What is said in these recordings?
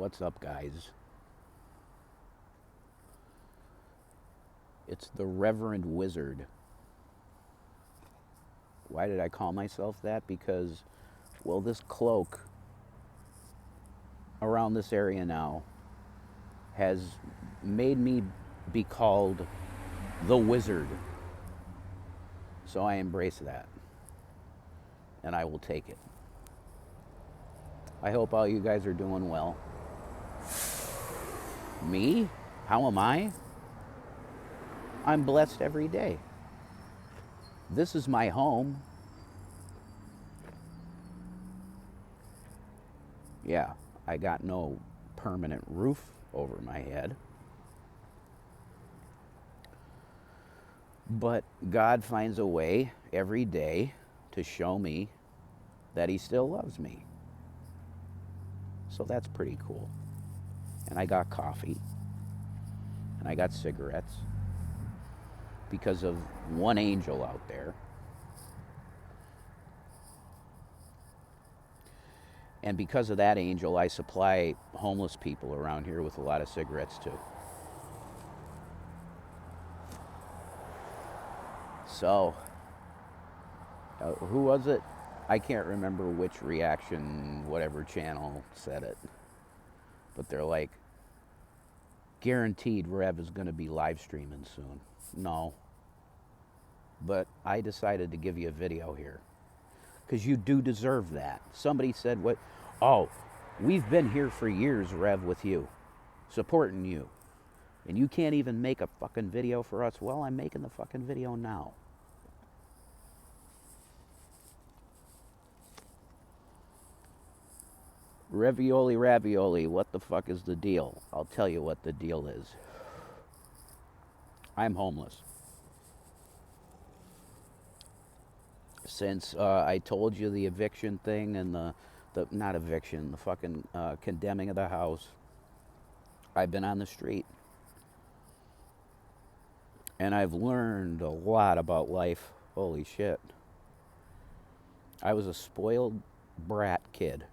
What's up, guys? It's the Reverend Wizard. Why did I call myself that? Because, well, this cloak around this area now has made me be called the Wizard. So I embrace that. And I will take it. I hope all you guys are doing well. Me? How am I? I'm blessed every day. This is my home. Yeah, I got no permanent roof over my head. But God finds a way every day to show me that He still loves me. So that's pretty cool. And I got coffee. And I got cigarettes. Because of one angel out there. And because of that angel, I supply homeless people around here with a lot of cigarettes too. So, who was it? I can't remember which reaction, whatever channel said it. But they're like, guaranteed Rev is going to be live streaming soon. No. But I decided to give you a video here. Because you do deserve that. Somebody said, "What? Oh, we've been here for years, Rev, with you. Supporting you. And you can't even make a fucking video for us." Well, I'm making the fucking video now. Ravioli, what the fuck is the deal? I'll tell you what the deal is. I'm homeless. Since I told you the eviction thing and the not eviction, the fucking condemning of the house, I've been on the street. And I've learned a lot about life. Holy shit. I was a spoiled brat kid.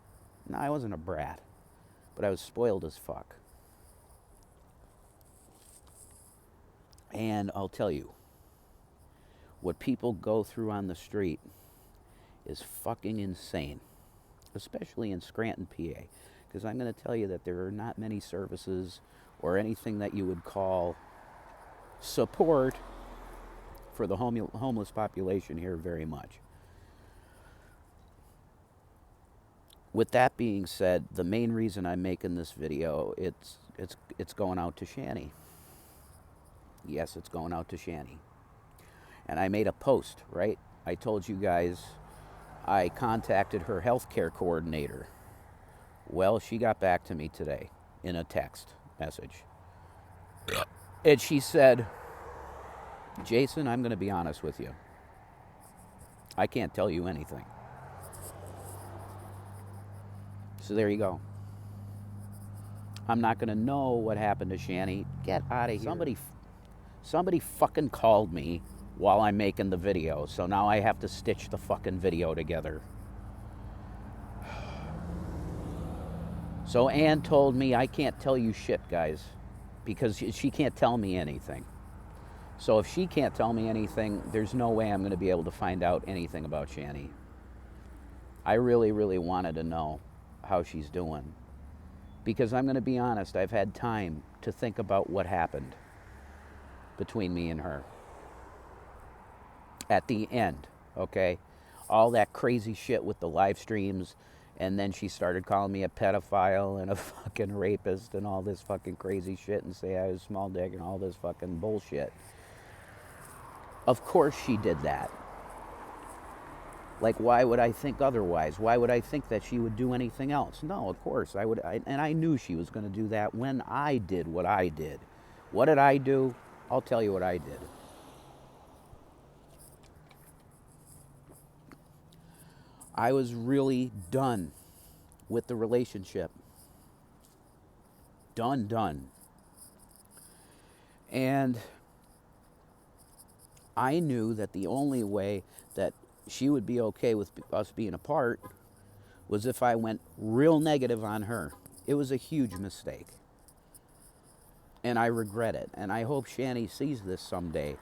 No, I wasn't a brat, but I was spoiled as fuck. And I'll tell you, what people go through on the street is fucking insane, especially in Scranton, PA. Because I'm going to tell you that there are not many services or anything that you would call support for the homeless population here very much. With that being said, the main reason I'm making this video, it's going out to Shani. Yes, it's going out to Shani. And I made a post, right? I told you guys I contacted her healthcare coordinator. Well, she got back to me today in a text message. And she said, "Jason, I'm going to be honest with you. I can't tell you anything." So there you go. I'm not going to know what happened to Shani. Get out of here. Somebody fucking called me while I'm making the video. So now I have to stitch the fucking video together. So Ann told me I can't tell you shit, guys, because she can't tell me anything. So if she can't tell me anything, there's no way I'm going to be able to find out anything about Shani. I really, really wanted to know how she's doing. Because I'm going to be honest, I've had time to think about what happened between me and her. At the end, okay? All that crazy shit with the live streams, and then she started calling me a pedophile and a fucking rapist and all this fucking crazy shit and say I was small dick and all this fucking bullshit. Of course she did that. Like, why would I think otherwise? Why would I think that she would do anything else? No, of course, and I knew she was going to do that when I did what I did. What did I do? I'll tell you what I did. I was really done with the relationship. Done. And I knew that the only way that she would be okay with us being apart was if I went real negative on her. It was a huge mistake. And I regret it. And I hope Shani sees this someday.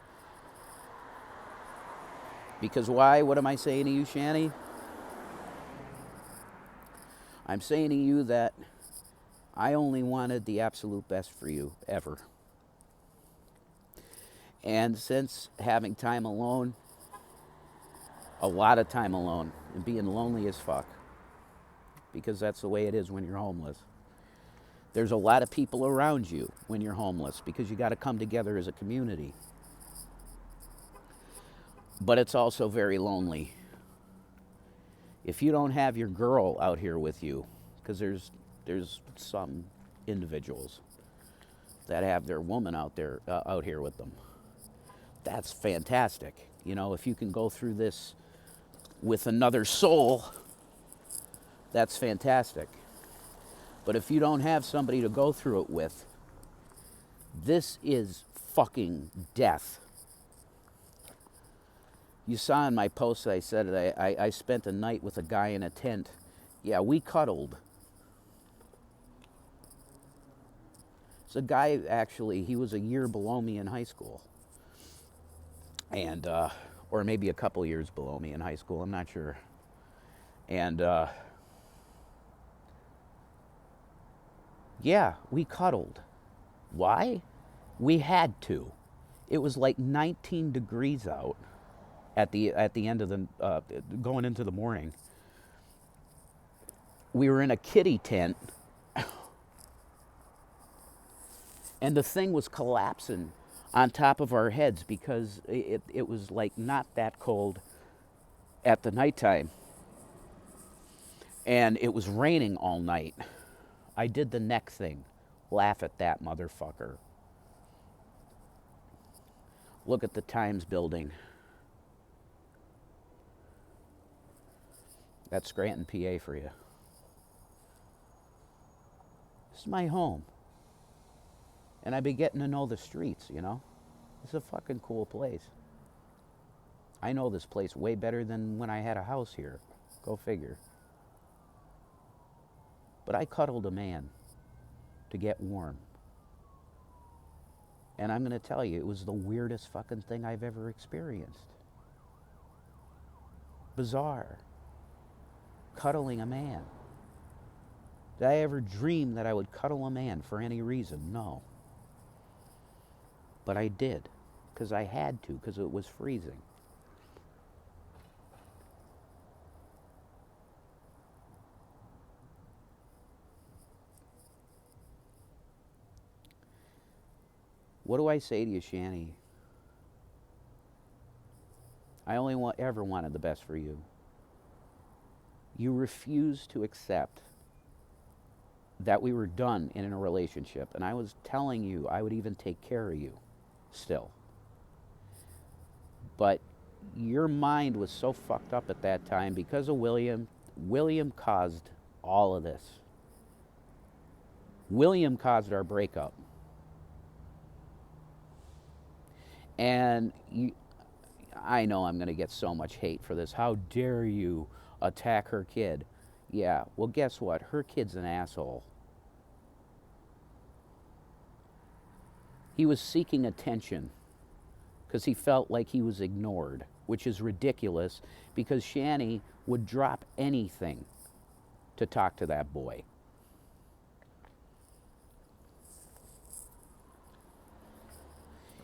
Because why? What am I saying to you, Shani? I'm saying to you that I only wanted the absolute best for you, ever. And since having time alone, a lot of time alone, and being lonely as fuck, because that's the way it is when you're homeless. There's a lot of people around you when you're homeless because you got to come together as a community. But it's also very lonely. If you don't have your girl out here with you, because there's some individuals that have their woman out there out here with them. That's fantastic. You know, if you can go through this with another soul, that's fantastic. But if you don't have somebody to go through it with, this is fucking death. You saw in my post I said I spent a night with a guy in a tent. Yeah, we cuddled. It's a guy, actually, he was a year below me in high school. And, or maybe a couple years below me in high school, I'm not sure. And, yeah, we cuddled. Why? We had to. It was like 19 degrees out at the end of the, going into the morning. We were in a kiddie tent, and the thing was collapsing on top of our heads because it was like not that cold at the nighttime. And it was raining all night. I did the neck thing. Laugh at that, motherfucker. Look at the Times building. That's Scranton, PA for you. This is my home. And I've been getting to know the streets, you know? It's a fucking cool place. I know this place way better than when I had a house here. Go figure. But I cuddled a man to get warm. And I'm going to tell you, it was the weirdest fucking thing I've ever experienced. Bizarre. Cuddling a man. Did I ever dream that I would cuddle a man for any reason? No. But I did, because I had to, because it was freezing. What do I say to you, Shani? I only ever wanted the best for you. You refused to accept that we were done in a relationship, and I was telling you I would even take care of you still. But your mind was so fucked up at that time because of William. William caused all of this. William caused our breakup. And I know I'm going to get so much hate for this. How dare you attack her kid? Yeah, well, guess what? Her kid's an asshole. He was seeking attention because he felt like he was ignored, which is ridiculous because Shani would drop anything to talk to that boy.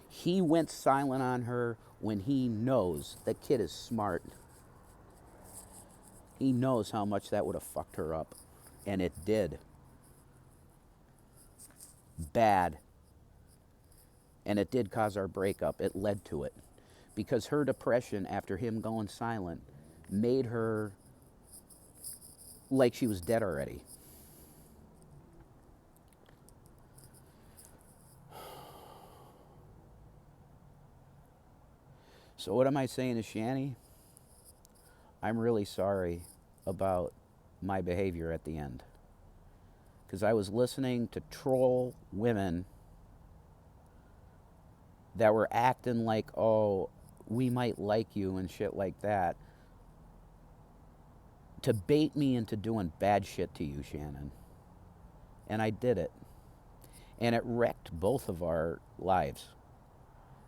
He went silent on her when he knows that kid is smart. He knows how much that would have fucked her up. And it did. Bad. And it did cause our breakup. It led to it. Because her depression after him going silent made her like she was dead already. So what am I saying to Shani? I'm really sorry about my behavior at the end. Because I was listening to troll women that were acting like, oh, we might like you and shit like that, to bait me into doing bad shit to you, Shannon. And I did it. And it wrecked both of our lives.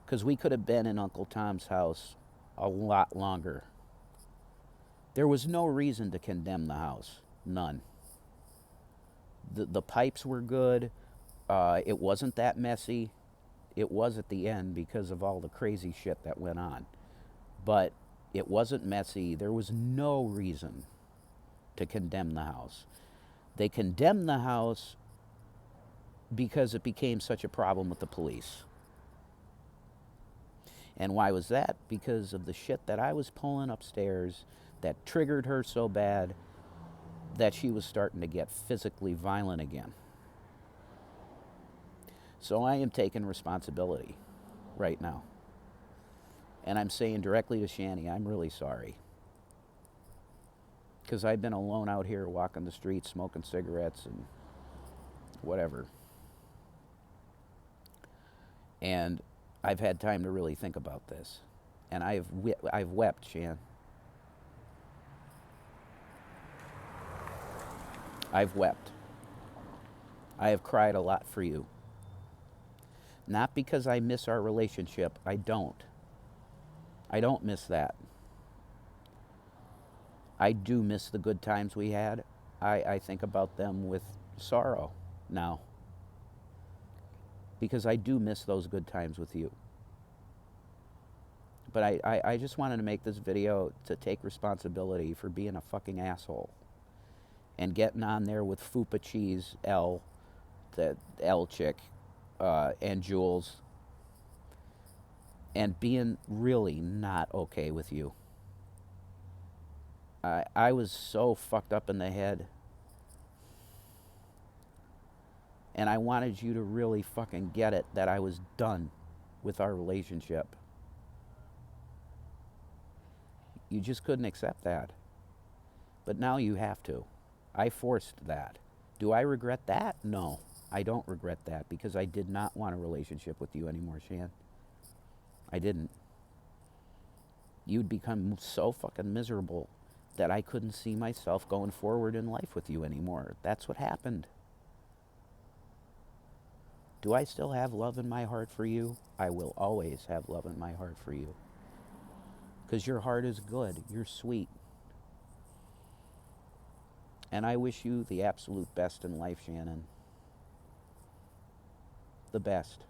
Because we could have been in Uncle Tom's house a lot longer. There was no reason to condemn the house. None. The pipes were good. It wasn't that messy. It was at the end because of all the crazy shit that went on. But it wasn't messy. There was no reason to condemn the house. They condemned the house because it became such a problem with the police. And why was that? Because of the shit that I was pulling upstairs that triggered her so bad that she was starting to get physically violent again. So I am taking responsibility right now. And I'm saying directly to Shani, I'm really sorry. Because I've been alone out here walking the streets, smoking cigarettes and whatever. And I've had time to really think about this. And I've wept, Shan. I've wept. I have cried a lot for you. Not because I miss our relationship. I don't. I don't miss that. I do miss the good times we had. I think about them with sorrow now. Because I do miss those good times with you. But I just wanted to make this video to take responsibility for being a fucking asshole. And getting on there with Fupa Cheese L, the L chick, and Jules, and being really not okay with you. I was so fucked up in the head. And I wanted you to really fucking get it that I was done with our relationship. You just couldn't accept that. But now you have to. I forced that. Do I regret that? No, I don't regret that because I did not want a relationship with you anymore, Shan. I didn't. You'd become so fucking miserable that I couldn't see myself going forward in life with you anymore. That's what happened. Do I still have love in my heart for you? I will always have love in my heart for you. Because your heart is good. You're sweet. And I wish you the absolute best in life, Shannon. The best.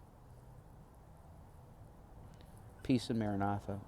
Peace and Maranatha.